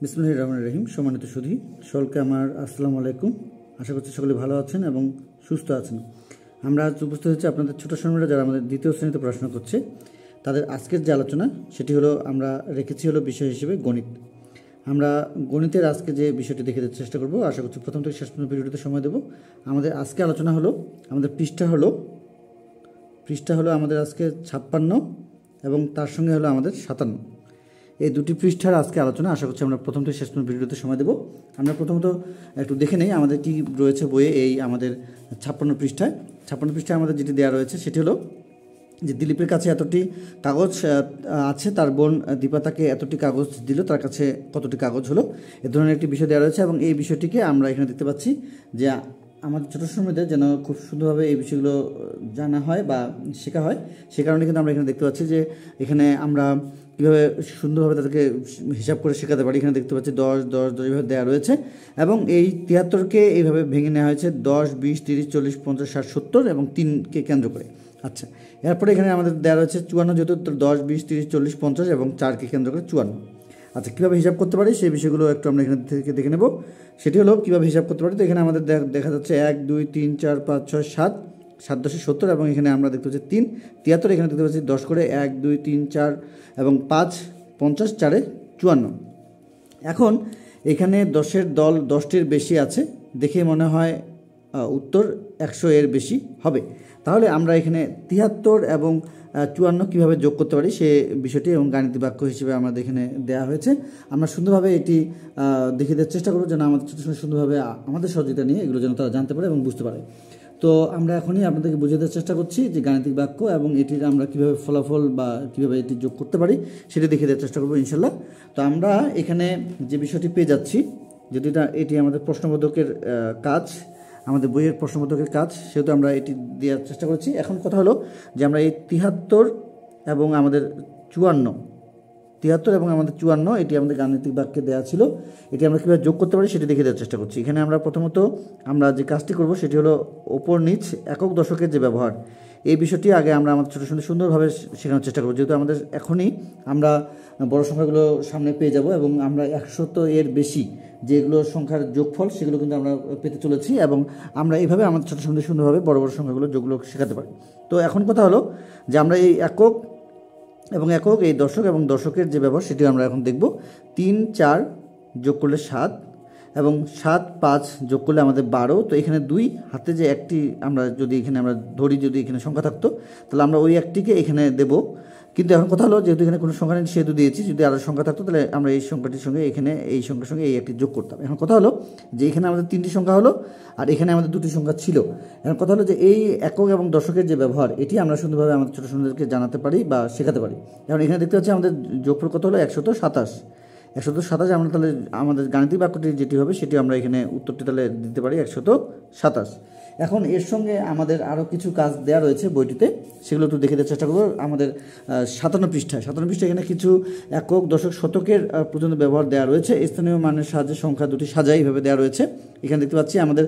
বিসমিল্লাহির রহমানির রহিম। সম্মানিত সুধী সকলকে আমার আসসালামু আলাইকুম। আশা করছি সকলে ভালো আছেন এবং সুস্থ আছেন। আমরা আজ উপস্থিত হচ্ছে আপনাদের ছোট সময়রা যারা আমাদের দ্বিতীয় শ্রেণীতে পড়াশোনা করছে তাদের আজকের যে আলোচনা সেটি হলো আমরা রেখেছি হলো বিষয় হিসেবে গণিত। আমরা গণিতের আজকে যে বিষয়টি দেখে দেওয়ার চেষ্টা করব। আশা করছি প্রথম থেকে শেষ পর্যন্ত ভিডিওতে সময় দেব। আমাদের আজকে আলোচনা হলো আমাদের পৃষ্ঠা হলো আমাদের আজকে 56 এবং তার সঙ্গে হলো আমাদের 57। এই দুটি পৃষ্ঠার আজকে আলোচনা। আশা করছি আমরা প্রথম থেকে শেষ পর্যন্ত ভিডিওতে সময় দেব। আমরা প্রথমত একটু দেখে নেই আমাদের কি রয়েছে বইয়ে। এই আমাদের 56 পৃষ্ঠায় আমাদের যেটি দেওয়া রয়েছে সেটি হলো যে দিলীপের কাছে এতটি কাগজ আছে, তার বোন দীপা তাকে এতটি কাগজ দিল, তার কাছে কতটি কাগজ হলো, এ ধরনের একটি বিষয় দেওয়া রয়েছে। এবং এই বিষয়টিকে আমরা এখানে দেখতে পাচ্ছি যে আমাদের ছোটো সময়দের যেন খুব সুন্দরভাবে এই বিষয়গুলো জানা হয় বা শেখা হয়, সে কারণে কিন্তু আমরা এখানে দেখতে পাচ্ছি যে এখানে আমরা কীভাবে সুন্দরভাবে তাদেরকে হিসাব করে শেখাতে পারি। এখানে দেখতে পাচ্ছি 10 10 10 এইভাবে দেওয়া রয়েছে এবং এই 73কে এইভাবে ভেঙে নেওয়া হয়েছে 10 20 30 40 50 60 70 এবং 3কে কেন্দ্র করে। আচ্ছা, এরপরে এখানে আমাদের দেওয়া রয়েছে 54, যেহেতু 10 20 30 40 50 এবং 4কে কেন্দ্র করে 54। আচ্ছা, কীভাবে হিসাব করতে পারি সেই বিষয়গুলো একটু আমরা এখানে থেকে দেখে নেব। সেটি হলো কীভাবে হিসাব করতে পারি। তো এখানে আমাদের দেখা যাচ্ছে 1 2 3 4 5 6 7 7 10 70 এবং এখানে আমরা দেখতে পাচ্ছি 3 73, এখানে দেখতে পাচ্ছি 10 করে 1 2 3 4 এবং 5 50 4 54। এখন এখানে 10-এর দল 10টির বেশি আছে, দেখে মনে হয় উত্তর 100 এর বেশি হবে। তাহলে আমরা এখানে 73 এবং 54 কীভাবে যোগ করতে পারি সে বিষয়টি এবং গাণিতিক বাক্য হিসেবে আমাদের এখানে দেওয়া হয়েছে। আমরা সুন্দরভাবে এটি দেখিয়ে দেওয়ার চেষ্টা করব যেন আমাদের ছোটো ছোটো সুন্দরভাবে আমাদের সহযোগিতা নিয়ে এগুলো যেন তারা জানতে পারে এবং বুঝতে পারে। তো আমরা এখনই আপনাদেরকে বুঝিয়ে দেওয়ার চেষ্টা করছি যে গাণিতিক বাক্য এবং এটির আমরা কীভাবে ফলাফল বা কীভাবে এটি যোগ করতে পারি সেটি দেখিয়ে দেওয়ার চেষ্টা করবো ইনশাল্লাহ। তো আমরা এখানে যে বিষয়টি পেয়ে যাচ্ছি, যদি এটি আমাদের প্রশ্নবোধকের কাজ, আমাদের বইয়ের প্রশ্নবোধকের কাজ, সেহেতু আমরা এটি দেওয়ার চেষ্টা করছি। এখন কথা হলো যে আমরা এই 73 এবং আমাদের 54 এটি আমাদের গাণিতিক বাক্যে দেওয়া ছিল, এটি আমরা কীভাবে যোগ করতে পারি সেটি দেখে দেওয়ার চেষ্টা করছি। এখানে আমরা প্রথমত আমরা যে কাজটি করব সেটি হলো ওপর নিচ একক দশকের যে ব্যবহার, এই বিষয়টি আগে আমরা আমাদের ছোটো সুন্দরভাবে শেখানোর চেষ্টা করব। যেহেতু আমাদের এখনই আমরা বড় সংখ্যাগুলো সামনে পেয়ে যাব এবং আমরা 100 এর বেশি যেগুলো সংখ্যার যোগফল সেগুলো কিন্তু আমরা পেতে চলেছি এবং আমরা এইভাবে আমাদের ছোটো সুন্দরভাবে বড় বড় সংখ্যাগুলো যোগগুলো শেখাতে পারি। তো এখন কথা হলো যে আমরা এই একক, এই দশক এবং দশকের যে ব্যবহার সেটি আমরা এখন দেখব। 3 4 যোগ করলে 7 এবং 7 5 যোগ করলে আমাদের 12। তো এখানে 2 হাতে যে একটি আমরা যদি এখানে আমরা ধরি, যদি এখানে সংখ্যা থাকতো তাহলে আমরা ওই একটিকে এখানে দেব। কিন্তু এখন কথা হলো যেহেতু এখানে কোনো সংখ্যা নেই সেহেতু দিয়েছি, যদি আরও সংখ্যা থাকতো তাহলে আমরা এই সংখ্যাটির সঙ্গে এখানে এই সংখ্যার সঙ্গে এই একটি যোগ করতাম। এখন কথা হলো যে এখানে আমাদের 3টি সংখ্যা হলো আর এখানে আমাদের 2টি সংখ্যা ছিল। এখন কথা হলো যে এই একক এবং দশকের যে ব্যবহার এটি আমরা সুন্দরভাবে আমাদের ছোটো সুন্দরকে জানাতে পারি বা শেখাতে পারি। এখন এখানে দেখতে পাচ্ছি আমাদের যোগফল কত হলো 127। আমরা তাহলে আমাদের গাণিতিক বাক্যটি যেটি হবে সেটি আমরা এখানে উত্তরটি তাহলে দিতে পারি 127। এখন এর সঙ্গে আমাদের আরও কিছু কাজ দেওয়া রয়েছে বইটিতে, সেগুলো একটু দেখে দেওয়ার চেষ্টা করবো। আমাদের 57 পৃষ্ঠায় এখানে কিছু একক দশক শতকের পর্যন্ত ব্যবহার দেওয়া রয়েছে। স্থানীয় মানের সাহায্যে সংখ্যা দুটি সাজাই এইভাবে দেওয়া রয়েছে। এখানে দেখতে পাচ্ছি আমাদের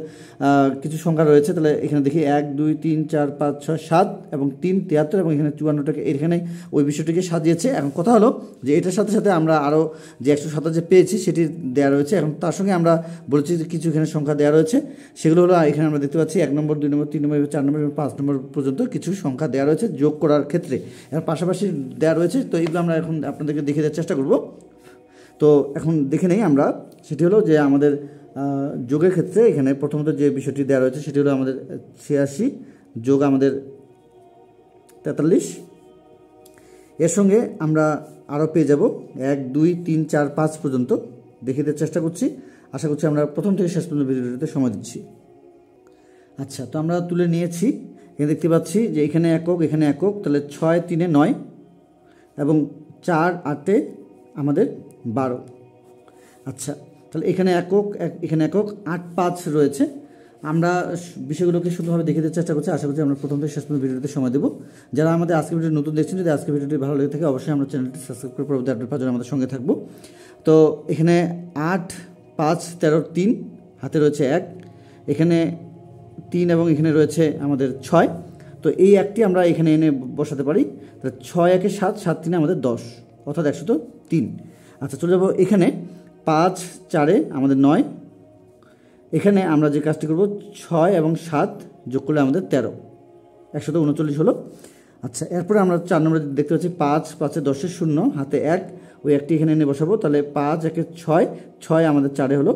কিছু সংখ্যা রয়েছে, তাহলে এখানে দেখি 1 2 3 4 5 6 7 এবং 3 73 এবং এখানে 54টাকে এখানে ওই বিষয়টিকে সাজিয়েছে। এখন কথা হলো যে এটার সাথে সাথে আমরা আরও যে 127 যে পেয়েছি সেটি দেওয়া রয়েছে। এখন তার সঙ্গে আমরা বলেছি যে কিছু এখানে সংখ্যা দেওয়া রয়েছে, সেগুলো হলো এখানে আমরা দেখতে পাচ্ছি 1 নম্বর 2 নম্বর 3 নম্বর 4 নম্বর এবং 5 নম্বর পর্যন্ত কিছু সংখ্যা দেওয়া রয়েছে যোগ করার ক্ষেত্রে, এবং পাশাপাশি দেওয়া রয়েছে। তো এগুলো আমরা এখন আপনাদেরকে দেখে দেওয়ার চেষ্টা করব। তো এখন দেখে নেই আমরা, সেটি হলো যে আমাদের যোগের ক্ষেত্রে এখানে প্রথমত যে বিষয়টি দেওয়া রয়েছে সেটি হলো আমাদের 86 যোগ আমাদের 43। এর সঙ্গে আমরা আরও পেয়ে যাব 1 2 3 4 5 পর্যন্ত দেখে দেওয়ার চেষ্টা করছি। আশা করছি আমরা প্রথম থেকে শেষ পর্যন্ত ভিডিওতে সময় দিচ্ছি। আচ্ছা, তো আমরা তুলে নিয়েছি। এখানে দেখতে পাচ্ছি যে এখানে একক, তাহলে 6 3 9 এবং 4 8 আমাদের 12। আচ্ছা, তাহলে এখানে একক 8 5 রয়েছে। আমরা বিষয়গুলোকে সুন্দরভাবে দেখে দেওয়ার চেষ্টা করছি। আশা করছি আমরা প্রথম থেকে শেষ পর্যন্ত ভিডিওতে সময় দেবো। যারা আমাদের আজকের ভিডিও নতুন দেখছেন, যদি আজকের ভিডিওটি ভালো লেগে থাকে অবশ্যই আমরা চ্যানেলটি সাবস্ক্রাইব করে পরবর্তী আপডেট পাওয়ার জন্য আমাদের সঙ্গে থাকবো। তো এখানে 8 5 13 3 হাতে রয়েছে 1, এখানে 3 এবং এখানে রয়েছে আমাদের 6। তো এই একটি আমরা এখানে এনে বসাতে পারি। তাহলে 6 1 7 7 3 আমাদের 10, অর্থাৎ 103। আচ্ছা, চলে যাবো এখানে 5 4 আমাদের 9, এখানে আমরা যে কাজটি করব 6 এবং 7 যোগ করলে আমাদের 13, 139 হলো। আচ্ছা, এরপরে আমরা 4 নম্বরে দেখতে পাচ্ছি 5 5 10 0 হাতে 1, ওই একটি এখানে এনে বসাবো, তাহলে 5 1 6, 6 আমাদের 4 হলো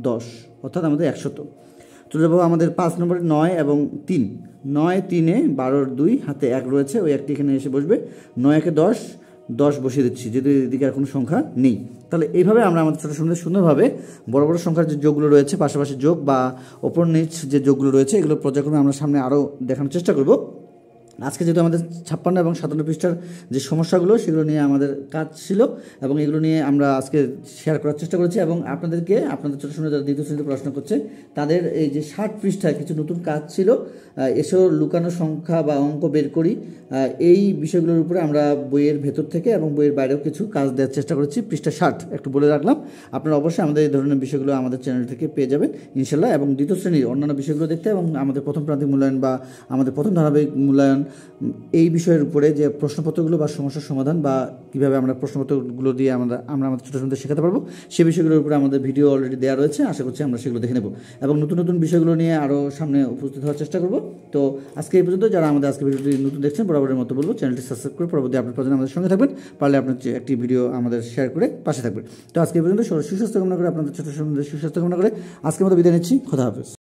10, অর্থাৎ আমাদের 100। চলে যাবো আমাদের 5 নম্বরে 9 এবং 3, 9 3 12 2 হাতে 1 রয়েছে, ওই একটি এখানে এসে বসবে, 9 1 10, 10 বসিয়ে দিচ্ছি, যদি এদিকে আর কোনো সংখ্যা নেই। তাহলে এইভাবে আমরা আমাদের ছোটো সুন্দরভাবে বড় বড় সংখ্যার যে যোগগুলো রয়েছে, পাশাপাশি যোগ বা ওপর নিচ যে যোগগুলো রয়েছে, এগুলো পর্যায়ক্রমে আমরা সামনে আরও দেখানোর চেষ্টা করব। আজকে যেহেতু আমাদের 56 এবং 57 পৃষ্ঠার যে সমস্যাগুলো সেগুলো নিয়ে আমাদের কাজ ছিল এবং এগুলো নিয়ে আমরা আজকে শেয়ার করার চেষ্টা করেছি, এবং আপনাদেরকে আপনাদের ছোটো সময় যারা দ্বিতীয় শ্রেণীতে পড়াশোনা করছে তাদের এই যে 60 পৃষ্ঠায় কিছু নতুন কাজ ছিল, এসেও লুকানো সংখ্যা বা অঙ্ক বের করি, এই বিষয়গুলোর উপরে আমরা বইয়ের ভেতর থেকে এবং বইয়ের বাইরেও কিছু কাজ দেওয়ার চেষ্টা করেছি। পৃষ্ঠা 60 একটু বলে রাখলাম, আপনারা অবশ্যই আমাদের এই ধরনের বিষয়গুলো আমাদের চ্যানেল থেকে পেয়ে যাবেন ইনশাল্লাহ, এবং দ্বিতীয় শ্রেণীর অন্যান্য বিষয়গুলো দেখতে এবং আমাদের প্রথম প্রান্তিক মূল্যায়ন বা আমাদের প্রথম ধারাবাহিক মূল্যায়ন, এই বিষয়ের উপরে যে প্রশ্নপত্রগুলো বা সমস্যার সমাধান বা কীভাবে আমরা প্রশ্নপত্রগুলো দিয়ে আমরা আমাদের ছোটো ছোটো শেখাতে পারবো, সেই বিষয়গুলোর উপরে আমাদের ভিডিও অলরেডি দেওয়া রয়েছে, আশা করছি আমরা সেগুলো দেখে নেব এবং নতুন নতুন বিষয়গুলো নিয়ে আরও সামনে উপস্থিত হওয়ার চেষ্টা করব। তো আজকে এই পর্যন্ত, যারা আমাদের আজকে ভিডিওটি নতুন দেখছেন বরাবরের মতো বলবো চ্যানেলটি সাবস্ক্রাইব করে পরবর্তী আপডেট পাওয়ার জন্য আমাদের সঙ্গে থাকবেন, পারলে আপনার একটি ভিডিও আমাদের শেয়ার করে পাশে থাকবেন। তো আজকে এই পর্যন্ত সুস্বাস্থ্য কামনা করে, আপনাদের ছোটো সুস্বাস্থ্য কামনা করে আজকের মতো বিদায় নিচ্ছি। খোদা হাফেজ।